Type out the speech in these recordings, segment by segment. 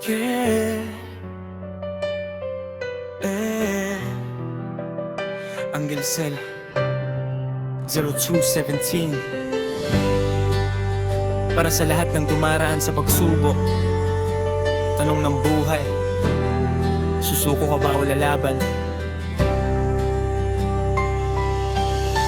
Yeah. Angel Cell 0217. Para sa lahat ng dumaraan sa pagsubok, tanong ng buhay, susuko ka ba o lalaban?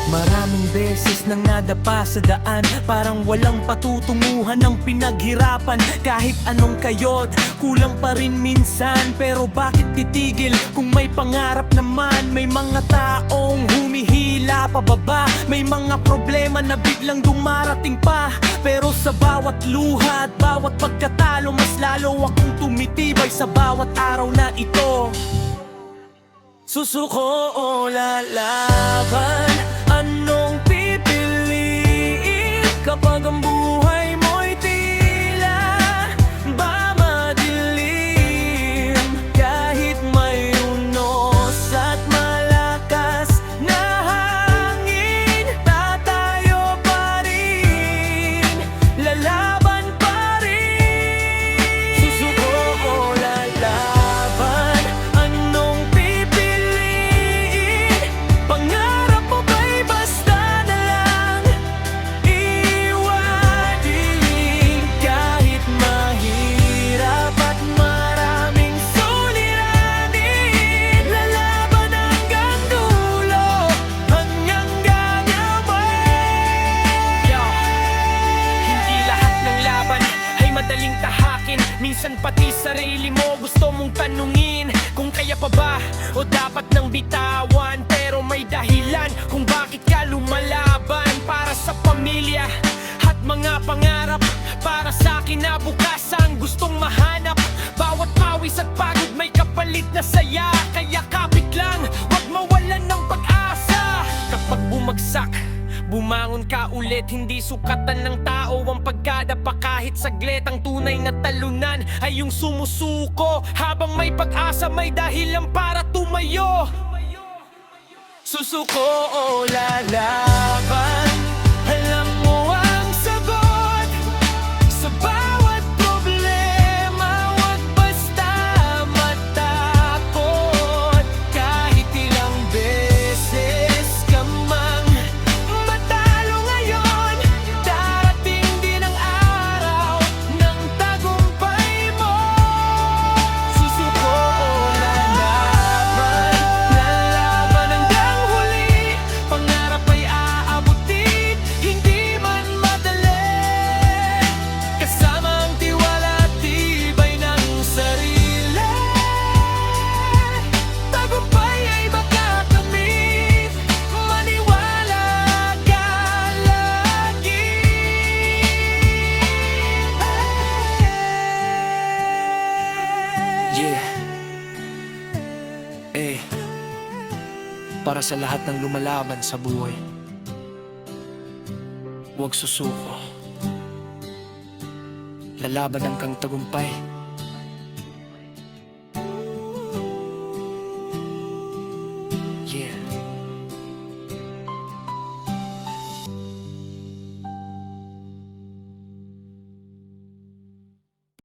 Maraming beses nang nadapa sa daan, parang walang patutunguhan ng pinaghirapan. Kahit anong kayod, kulang pa rin minsan. Pero bakit titigil kung may pangarap naman? May mga taong humihila pababa, may mga problema na biglang dumarating pa. Pero sa bawat luha at bawat pagkatalo, mas lalo akong tumitibay sa bawat araw na ito. Susuko o lalaban? Anong pipiliin kapag ang buhay mo'y tila ba madilim? Kahit may unos at malakas na hangin, tatayo pa rin, lalaban pa rin. Susuko o lalaban? Anong pipiliin? Pangarap mo ba'y basta na lang iwanin? Kahit mahirap at maraming suliranin, lalaban hanggang dulo, hanggang ganyaman. Hindi lahat ng laban ay madaling tahakin. Minsan pati sarili mo gusto mong tanungin kung kaya pa ba o dapat nang bitawan. Pero may dahilan kung bakit ka lumalaban. Para sa pamilya at mga pangarap, para sa kinabukasan gustong mahanap. Bawat pawis at pagod may kapalit na saya. Kaya kapit lang, wag mawalan ng pag-asa. Kapag bumagsak, bumangon ka ulit. Hindi sukatan ng tao ang pagkadapa kahit saglit. Ang tunay na talunan ay yung sumusuko. Habang may pag-asa, may dahilan para tumayo. Susuko o lalaban? Alam mo ang sagot sa bawat problema. Huwag basta matakot. Kahit ilang beses ka mang matalo ngayon, darating din ang araw ng tagumpay mo. Susuko o lalaban? Lalaban hanggang huli, pangarap ay aabutin, hindi man madali. Kasama ang tiwala at tibay ng sarili, tagumpay ay makakamit. Maniwala ka lagi. Yeah. Para sa lahat ng lumalaban sa buhay, huwag susuko. Lalaban hanggang tagumpay.